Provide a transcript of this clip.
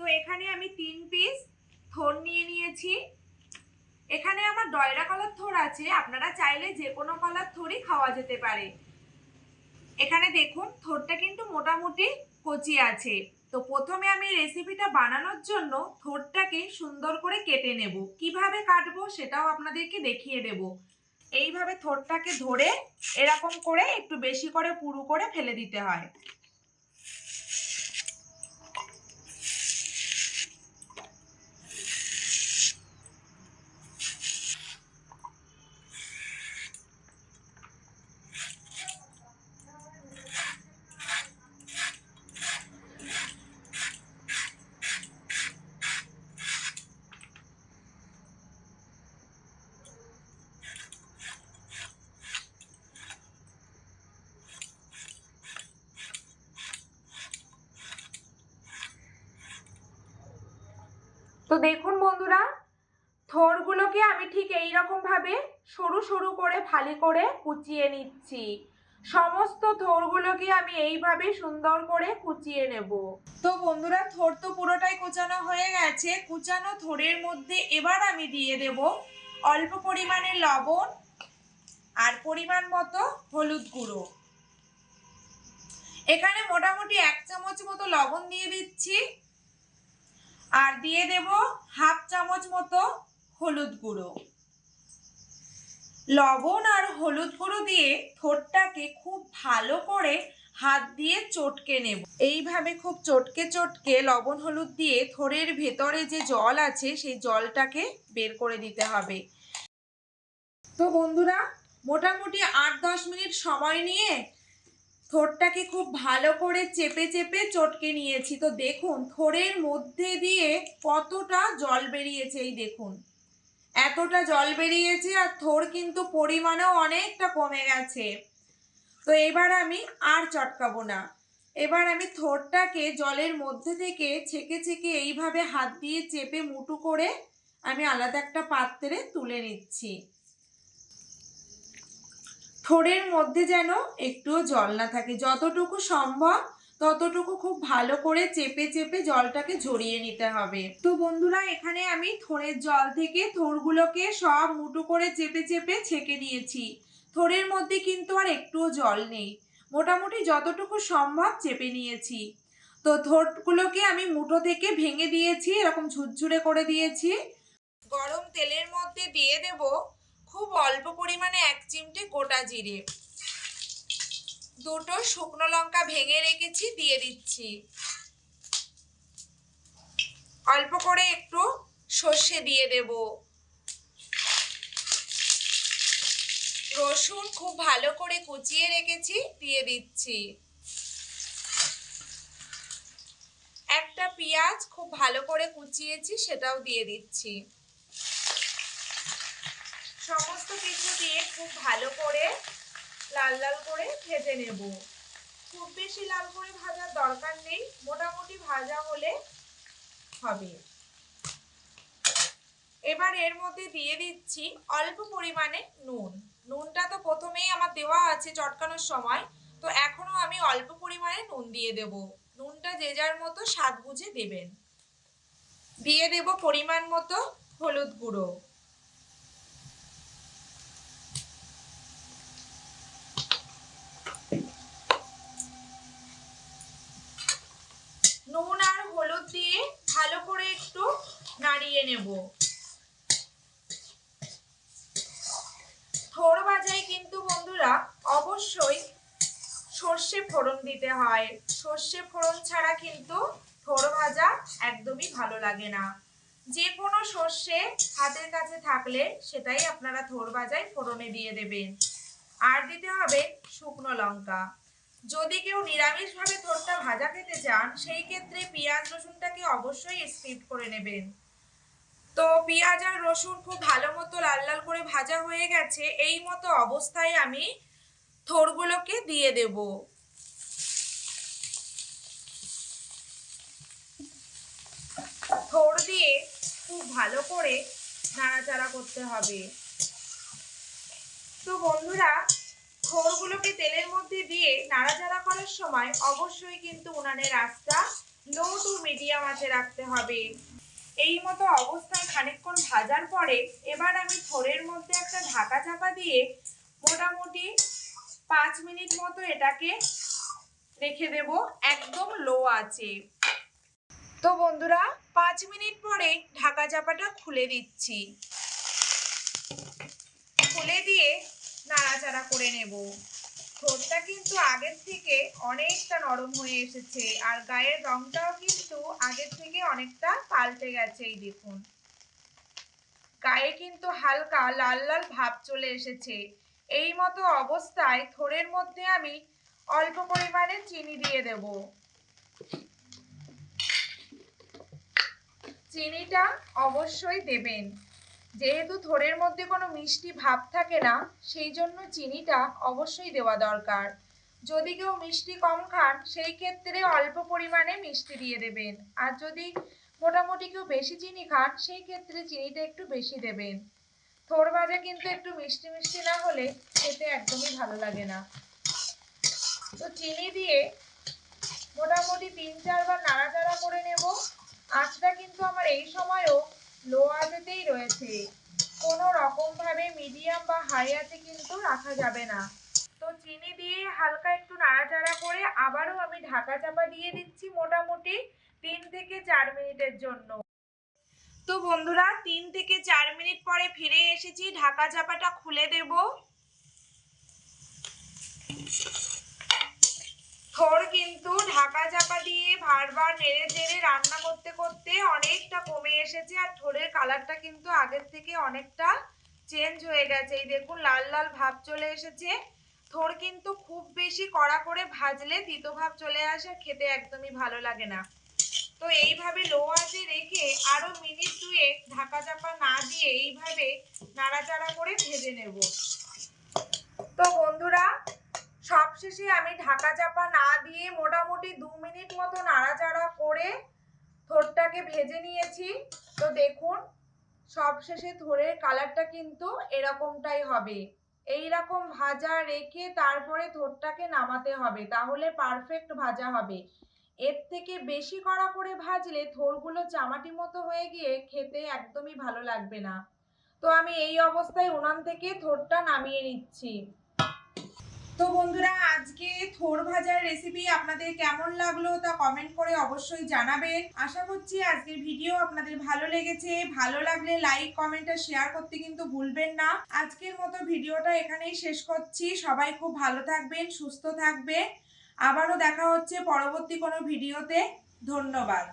তো এখানে আমি 3 পিস থোড় নিয়ে নিয়েছি। এখানে আমার ডয়রা কলার থোড় আছে, আপনারা চাইলে যে কোনো কলার থোড়ই খাওয়া যেতে পারে। এখানে দেখুন থোড়টা কিন্তু মোটামুটি কচি আছে। তো প্রথমে আমি রেসিপিটা বানানোর জন্য থোড়টাকে সুন্দর করে কেটে নেব। কিভাবে কাটবো সেটাও আপনাদেরকে দেখিয়ে দেব। এইভাবে থোড়টাকে ধরে এরকম করে একটু বেশি করে পুরু করে ফেলে দিতে হয়। তো দেখুন বন্ধুরা, থোড়গুলোকে আমি ঠিক এইরকম ভাবে সরু সরু করে ফালি করে কুচিয়ে নিচ্ছি। সমস্ত থোড়গুলোকে আমি এইভাবে সুন্দর করে কুচিয়ে নেব। তো বন্ধুরা, থোড় তো পুরোটাই কুচানো হয়ে গেছে। কুচানো থোড়ের মধ্যে এবার আমি দিয়ে দেব অল্প পরিমাণে লবণ আর পরিমাণ মতো হলুদ গুঁড়ো। এখানে মোটামুটি 1 চামচ মতো লবণ দিয়ে দিচ্ছি আর দিয়ে দেব হাফ চামচ মতো হলুদ গুঁড়ো। লবণ আর হলুদ গুঁড়ো দিয়ে থোড়টাকে খুব ভালো করে হাত দিয়ে চটকে নেব। এইভাবে খুব চটকে চটকে লবণ হলুদ দিয়ে থোড়ের ভেতরে যে জল আছে সেই জলটাকে বের করে দিতে হবে। তো বন্ধুরা, মোটামুটি 8-10 মিনিট সময় নিয়ে থোড়টাকে খুব ভালো করে চেপে চেপে চটকে নিয়েছি। তো দেখুন থোড়ের মধ্যে দিয়ে কতটা জল বেরিয়েছে, এই দেখুন এতটা জল বেরিয়েছে আর থোড় কিন্তু পরিমাণেও অনেকটা কমে গেছে। তো এবার আমি আর চটকাবো না। এবার আমি থোড়টাকে জলের মধ্যে থেকে ছেঁকে ছেঁকে এইভাবে হাত দিয়ে চেপে মুঠো করে আমি আলাদা একটা পাত্রে তুলে নিচ্ছি। থোড়ের মধ্যে যেন একটুও জল না থাকে, যতটুকু সম্ভব ততটুকু খুব ভালো করে চেপে চেপে জলটাকে ঝরিয়ে নিতে হবে। তো বন্ধুরা, এখানে আমি থোড়ের জল থেকে থোড়গুলোকে সব মুঠো করে চেপে চেপে ছেঁকে নিয়েছি। থোড়ের মধ্যে কিন্তু আর একটুও জল নেই, মোটামুটি যতটুকু সম্ভব চেপে নিয়েছি। তো থোড়গুলোকে আমি মুঠো থেকে ভেঙে দিয়েছি, এরকম ঝুরঝুরে করে দিয়েছি। গরম তেলের মধ্যে দিয়ে দেব খুব অল্প পরিমাণে 1 চিমটে গোটা জিরে, 2টো শুকনো লঙ্কা ভেঙে রেখেছি দিয়ে দিচ্ছি। অল্প করে একটু সর্ষে দিয়ে দেব। রসুন খুব ভালো করে কুচিয়ে রেখেছি দিয়ে দিচ্ছি। একটা পেঁয়াজ খুব ভালো করে কুচিয়েছি সেটাও দিয়ে দিচ্ছি। সমস্ত কিছু দিয়ে খুব ভালো করে লাল লাল করে ভেজে নেব। খুব বেশি লাল করে ভাজার দরকার নেই, মোটামুটি ভাজা হলে হবে। এবার এর মধ্যে দিয়ে দিচ্ছি অল্প পরিমাণে নুন। নুনটা তো প্রথমেই আমার দেওয়া আছে চটকানোর সময়, তো এখনো আমি অল্প পরিমাণে নুন দিয়ে দেব। নুনটা যে যার মতো স্বাদ বুঝে দেবেন। দিয়ে দেব পরিমাণ মতো হলুদ গুঁড়ো। নুন আর হলুদ দিয়ে ভালো করে একটু নাড়িয়ে নেব। থোড় ভাজায় কিন্তু বন্ধুরা অবশ্যই সর্ষে ফোড়ন দিতে হয়। সর্ষে ফোড়ন ছাড়া কিন্তু থোড় ভাজা একদমই ভালো লাগে না। যে কোনো সর্ষে হাতের কাছে থাকলে সেটাই আপনারা থোড় ভাজায় ফোড়নে দিয়ে দেবেন। আর দিতে হবে শুকনো লঙ্কা। যদি কেউ নিরামিষভাবে থোড়টা ভাজা খেতে চান সেই ক্ষেত্রে পেঁয়াজ রসুনটাকে অবশ্যই স্কিপ করে নেবেন। তো পেঁয়াজ আর রসুন খুব ভালো মতো লাল লাল করে ভাজা হয়ে গেছে। এই মতো অবস্থায় আমি থোড়গুলোকে দিয়ে দেব। থোড় দিয়ে খুব ভালো করে নাড়াচাড়া করতে হবে। তো বন্ধুরা, থোড়গুলোকে তেলের মধ্যে দিয়ে নাড়াচাড়া করার সময় অবশ্যই কিন্তু উনানের আঁচটা লো টু মিডিয়াম আঁচে রাখতে হবে। এই মতো অবস্থায় খানিকক্ষণ ভাজার পরে এবার আমি থোড়ের মধ্যে একটা ঢাকা চাপা দিয়ে মোটামুটি 5 মিনিট মতো এটাকে রেখে দেব একদম লো আঁচে। তো বন্ধুরা 5 মিনিট পরে ঢাকা চাপাটা খুলে দিচ্ছি। খুলে দিয়ে নাড়াচাড়া করে নেব। থোড়টা কিন্তু আগের থেকে অনেকটা নরম হয়ে এসেছে আর গায়ের রংটাও কিন্তু আগের থেকে অনেকটা পাল্টে গেছে। এই দেখুন গায়ে কিন্তু হালকা লাল লাল ভাব চলে এসেছে। এই মতো অবস্থায় থোড়ের মধ্যে আমি অল্প পরিমাণে চিনি দিয়ে দেব। চিনিটা অবশ্যই দেবেন, যেহেতু থোড়ের মধ্যে কোনো মিষ্টি ভাব থাকে না সেই জন্য চিনিটা অবশ্যই দেওয়া দরকার। যদি কেউ মিষ্টি কম খান সেই ক্ষেত্রে অল্প পরিমাণে মিষ্টি দিয়ে দেবেন, আর যদি মোটামুটি কেউ বেশি চিনি খান সেই ক্ষেত্রে চিনিটা একটু বেশি দেবেন। থোড় ভাজা কিন্তু একটু মিষ্টি মিষ্টি না হলে খেতে একদমই ভালো লাগে না। তো চিনি দিয়ে মোটামুটি 3-4 বার নাড়াচাড়া করে নেব। আঁচটা কিন্তু আমার এই সময়ও লো আঁচেতেই রয়েছে, কোনো রকম ভাবে মিডিয়াম বা হাই আঁচে কিন্তু রাখা যাবে না। তো চিনি দিয়ে হালকা একটু নাড়াচাড়া করে আবারও আমি ঢাকা চাপা দিয়ে দিচ্ছি মোটামুটি 3 থেকে 4 মিনিটের জন্য। তো বন্ধুরা 3 থেকে 4 মিনিট পরে ফিরে এসেছি, ঢাকা চাপাটা খুলে দেব। থোড় কিন্তু ঢাকা চাপা দিয়ে বারবার নেড়ে চেড়ে রান্না করতে করতে অনেকটা কমে এসেছে আর থোড়ের কালারটা কিন্তু আগের থেকে অনেকটা চেঞ্জ হয়ে গেছে। এই দেখুন লাল লাল ভাব চলে এসেছে। থোড় কিন্তু খুব বেশি কড়া করে ভাজলে তিতো ভাব চলে আসে, খেতে একদমই ভালো লাগে না। তো এইভাবে লো আঁচে রেখে আরো মিনিট 2 ঢাকা চাপা না দিয়ে এইভাবে নাড়াচাড়া করে ভেজে নেব। তো বন্ধুরা সবশেষে আমি ঢাকা চাপা না দিয়ে মোটামুটি 2 মিনিট মতো নাড়াচাড়া করে থোড়টাকে ভেজে নিয়েছি। তো দেখুন সবশেষে থোড়ের কালারটা কিন্তু এরকমটাই হবে। এই রকম ভাজা রেখে তারপরে থোড়টাকে নামাতে হবে, তাহলে পারফেক্ট ভাজা হবে। এর থেকে বেশি কড়া করে ভাজলে থোড়গুলো চামাটি মতো হয়ে গিয়ে খেতে একদমই ভালো লাগবে না। তো আমি এই অবস্থায় উনান থেকে থোড়টা নামিয়ে নিচ্ছি। তো বন্ধুরা আজকে থোড় ভাজার রেসিপি আপনাদের কেমন লাগলো তা কমেন্ট করে অবশ্যই জানাবেন। আশা করছি আজকের ভিডিও আপনাদের ভালো লেগেছে। ভালো লাগলে লাইক কমেন্ট আর শেয়ার করতে কিন্তু ভুলবেন না। আজকের মতো ভিডিওটা এখানেই শেষ করছি। সবাই খুব ভালো থাকবেন, সুস্থ থাকবেন। আবারও দেখা হচ্ছে পরবর্তী কোনো ভিডিওতে। ধন্যবাদ।